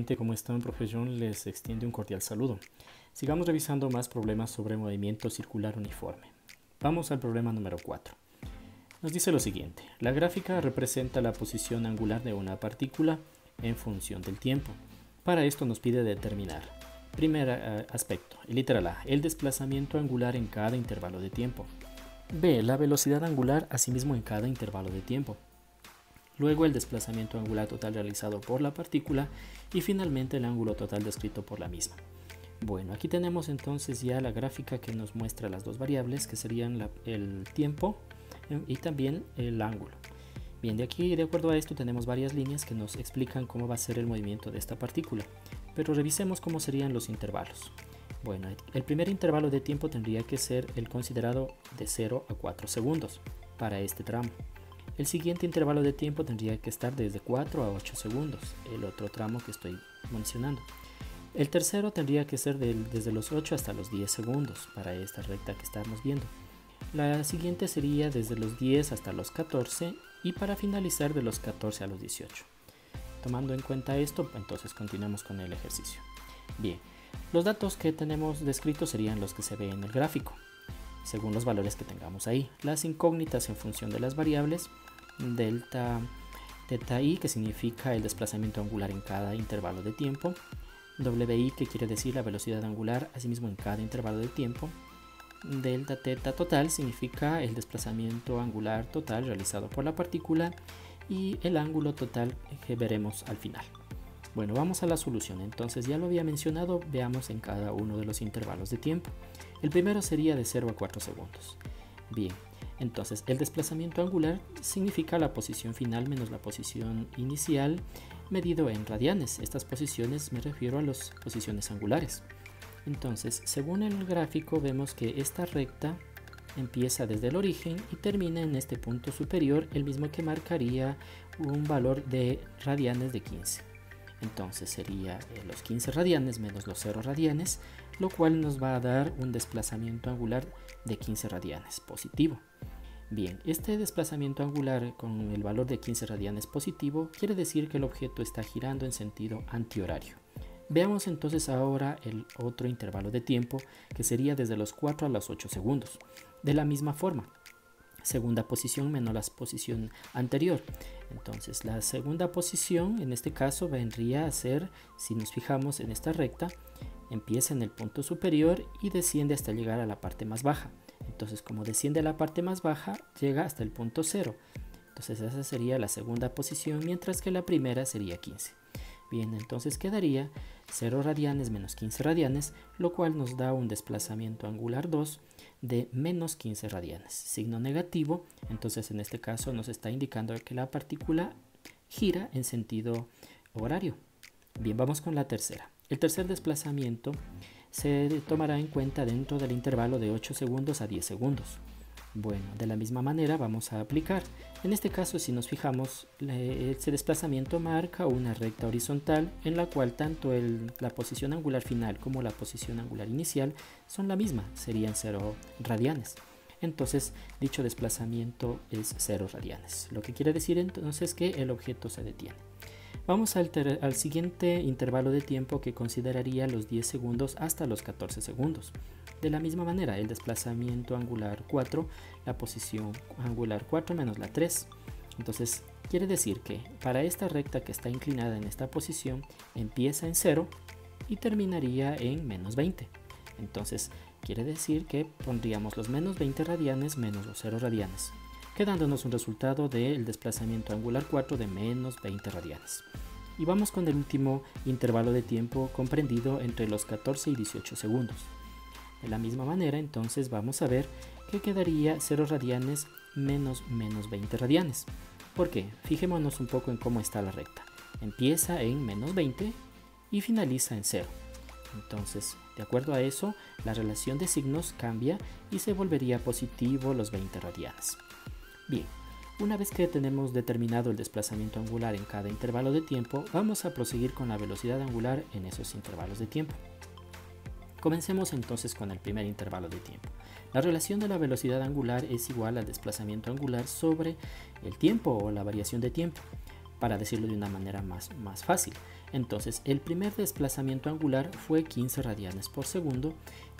gente, ¿cómo están? Profe John les extiende un cordial saludo. Sigamos revisando más problemas sobre movimiento circular uniforme. Vamos al problema número 4. Nos dice lo siguiente: la gráfica representa la posición angular de una partícula en función del tiempo. Para esto nos pide determinar, primer aspecto, literal A, el desplazamiento angular en cada intervalo de tiempo. B, la velocidad angular asimismo en cada intervalo de tiempo. Luego el desplazamiento angular total realizado por la partícula y finalmente el ángulo total descrito por la misma. Bueno, aquí tenemos entonces ya la gráfica que nos muestra las dos variables que serían el tiempo y también el ángulo. Bien, de aquí, de acuerdo a esto, tenemos varias líneas que nos explican cómo va a ser el movimiento de esta partícula, pero revisemos cómo serían los intervalos. Bueno, el primer intervalo de tiempo tendría que ser el considerado de 0 a 4 segundos para este tramo. El siguiente intervalo de tiempo tendría que estar desde 4 a 8 segundos, el otro tramo que estoy mencionando. El tercero tendría que ser desde los 8 hasta los 10 segundos para esta recta que estamos viendo. La siguiente sería desde los 10 hasta los 14 y para finalizar de los 14 a los 18. Tomando en cuenta esto, entonces continuamos con el ejercicio. Bien, los datos que tenemos descritos serían los que se ven en el gráfico, según los valores que tengamos ahí. Las incógnitas en función de las variables, delta i, que significa el desplazamiento angular en cada intervalo de tiempo, wi, que quiere decir la velocidad angular asimismo en cada intervalo de tiempo, delta teta total significa el desplazamiento angular total realizado por la partícula y el ángulo total que veremos al final. Bueno, vamos a la solución. Entonces, ya lo había mencionado, veamos en cada uno de los intervalos de tiempo. El primero sería de 0 a 4 segundos. Bien, entonces el desplazamiento angular significa la posición final menos la posición inicial medido en radianes. Estas posiciones me refiero a las posiciones angulares. Entonces, según el gráfico, vemos que esta recta empieza desde el origen y termina en este punto superior, el mismo que marcaría un valor de radianes de 15. Entonces sería los 15 radianes menos los 0 radianes, lo cual nos va a dar un desplazamiento angular de 15 radianes positivo. Bien, este desplazamiento angular con el valor de 15 radianes positivo quiere decir que el objeto está girando en sentido antihorario. Veamos entonces ahora el otro intervalo de tiempo, que sería desde los 4 a los 8 segundos. De la misma forma, segunda posición menos la posición anterior. Entonces la segunda posición en este caso vendría a ser, si nos fijamos en esta recta, empieza en el punto superior y desciende hasta llegar a la parte más baja. Entonces, como desciende a la parte más baja, llega hasta el punto 0. Entonces esa sería la segunda posición, mientras que la primera sería 15. Bien, entonces quedaría 0 radianes menos 15 radianes, lo cual nos da un desplazamiento angular 2 de menos 15 radianes. Signo negativo, entonces en este caso nos está indicando que la partícula gira en sentido horario. Bien, vamos con la tercera. El tercer desplazamiento se tomará en cuenta dentro del intervalo de 8 segundos a 10 segundos. Bueno, de la misma manera vamos a aplicar. En este caso, si nos fijamos, ese desplazamiento marca una recta horizontal en la cual tanto la posición angular final como la posición angular inicial son la misma, serían 0 radianes. Entonces, dicho desplazamiento es 0 radianes, lo que quiere decir entonces que el objeto se detiene. Vamos al siguiente intervalo de tiempo, que consideraría los 10 segundos hasta los 14 segundos. De la misma manera, el desplazamiento angular 4, la posición angular 4 menos la 3. Entonces, quiere decir que para esta recta que está inclinada en esta posición, empieza en 0 y terminaría en menos 20. Entonces, quiere decir que pondríamos los menos 20 radianes menos los 0 radianes, quedándonos un resultado del desplazamiento angular 4 de menos 20 radianes. Y vamos con el último intervalo de tiempo comprendido entre los 14 y 18 segundos. De la misma manera, entonces vamos a ver que quedaría 0 radianes menos 20 radianes. ¿Por qué? Fijémonos un poco en cómo está la recta. Empieza en menos 20 y finaliza en 0. Entonces, de acuerdo a eso, la relación de signos cambia y se volvería positivo los 20 radianes. Bien, una vez que tenemos determinado el desplazamiento angular en cada intervalo de tiempo, vamos a proseguir con la velocidad angular en esos intervalos de tiempo. Comencemos entonces con el primer intervalo de tiempo. La relación de la velocidad angular es igual al desplazamiento angular sobre el tiempo o la variación de tiempo. Para decirlo de una manera más fácil, Entonces el primer desplazamiento angular fue 15 radianes por segundo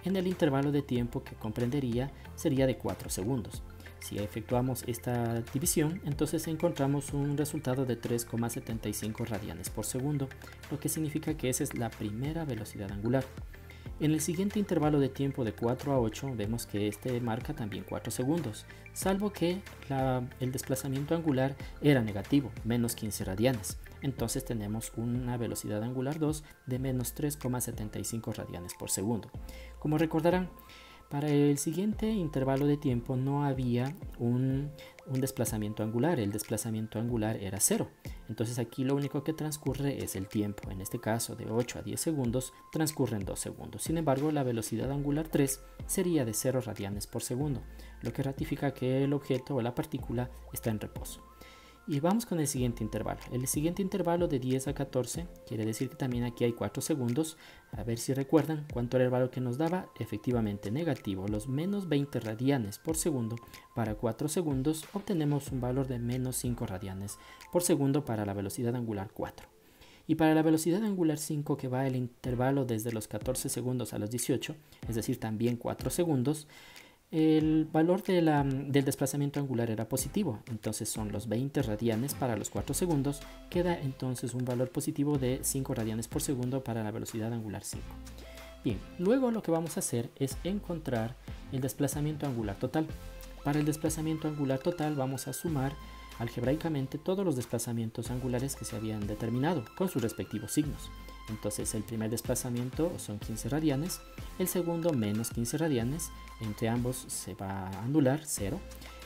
en el intervalo de tiempo que comprendería sería de 4 segundos. Si efectuamos esta división, entonces encontramos un resultado de 3,75 radianes por segundo, lo que significa que esa es la primera velocidad angular. En el siguiente intervalo de tiempo de 4 a 8 vemos que este marca también 4 segundos, salvo que el desplazamiento angular era negativo, menos 15 radianes. Entonces tenemos una velocidad angular 2 de menos 3,75 radianes por segundo. Como recordarán, para el siguiente intervalo de tiempo no había un desplazamiento angular, el desplazamiento angular era 0. Entonces aquí lo único que transcurre es el tiempo, en este caso de 8 a 10 segundos transcurren 2 segundos. Sin embargo, la velocidad angular 3 sería de 0 radianes por segundo, lo que ratifica que el objeto o la partícula está en reposo. Y vamos con el siguiente intervalo. El siguiente intervalo de 10 a 14 quiere decir que también aquí hay 4 segundos. A ver si recuerdan cuánto era el valor que nos daba. Efectivamente negativo, los menos 20 radianes por segundo. Para 4 segundos obtenemos un valor de menos 5 radianes por segundo para la velocidad angular 4. Y para la velocidad angular 5, que va el intervalo desde los 14 segundos a los 18, es decir, también 4 segundos, el valor del desplazamiento angular era positivo, entonces son los 20 radianes para los 4 segundos, queda entonces un valor positivo de 5 radianes por segundo para la velocidad angular 5. Bien, luego lo que vamos a hacer es encontrar el desplazamiento angular total. Para el desplazamiento angular total vamos a sumar algebraicamente todos los desplazamientos angulares que se habían determinado con sus respectivos signos. Entonces el primer desplazamiento son 15 radianes, el segundo menos 15 radianes, entre ambos se va a anular 0.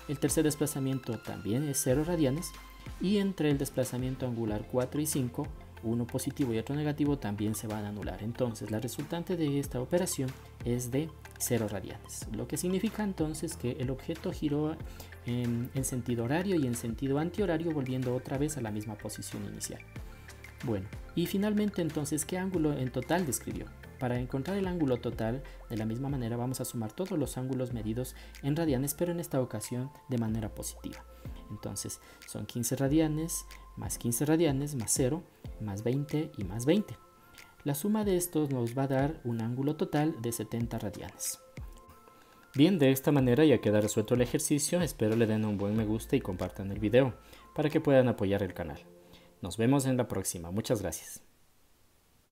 El tercer desplazamiento también es 0 radianes y entre el desplazamiento angular 4 y 5, uno positivo y otro negativo también se van a anular. Entonces la resultante de esta operación es de 0 radianes, lo que significa entonces que el objeto giró en sentido horario y en sentido antihorario, volviendo otra vez a la misma posición inicial. Bueno, y finalmente entonces, ¿qué ángulo en total describió? Para encontrar el ángulo total, de la misma manera vamos a sumar todos los ángulos medidos en radianes, pero en esta ocasión de manera positiva. Entonces son 15 radianes, más 15 radianes, más 0, más 20 y más 20. La suma de estos nos va a dar un ángulo total de 70 radianes. Bien, de esta manera ya queda resuelto el ejercicio. Espero le den un buen me gusta y compartan el video para que puedan apoyar el canal. Nos vemos en la próxima. Muchas gracias.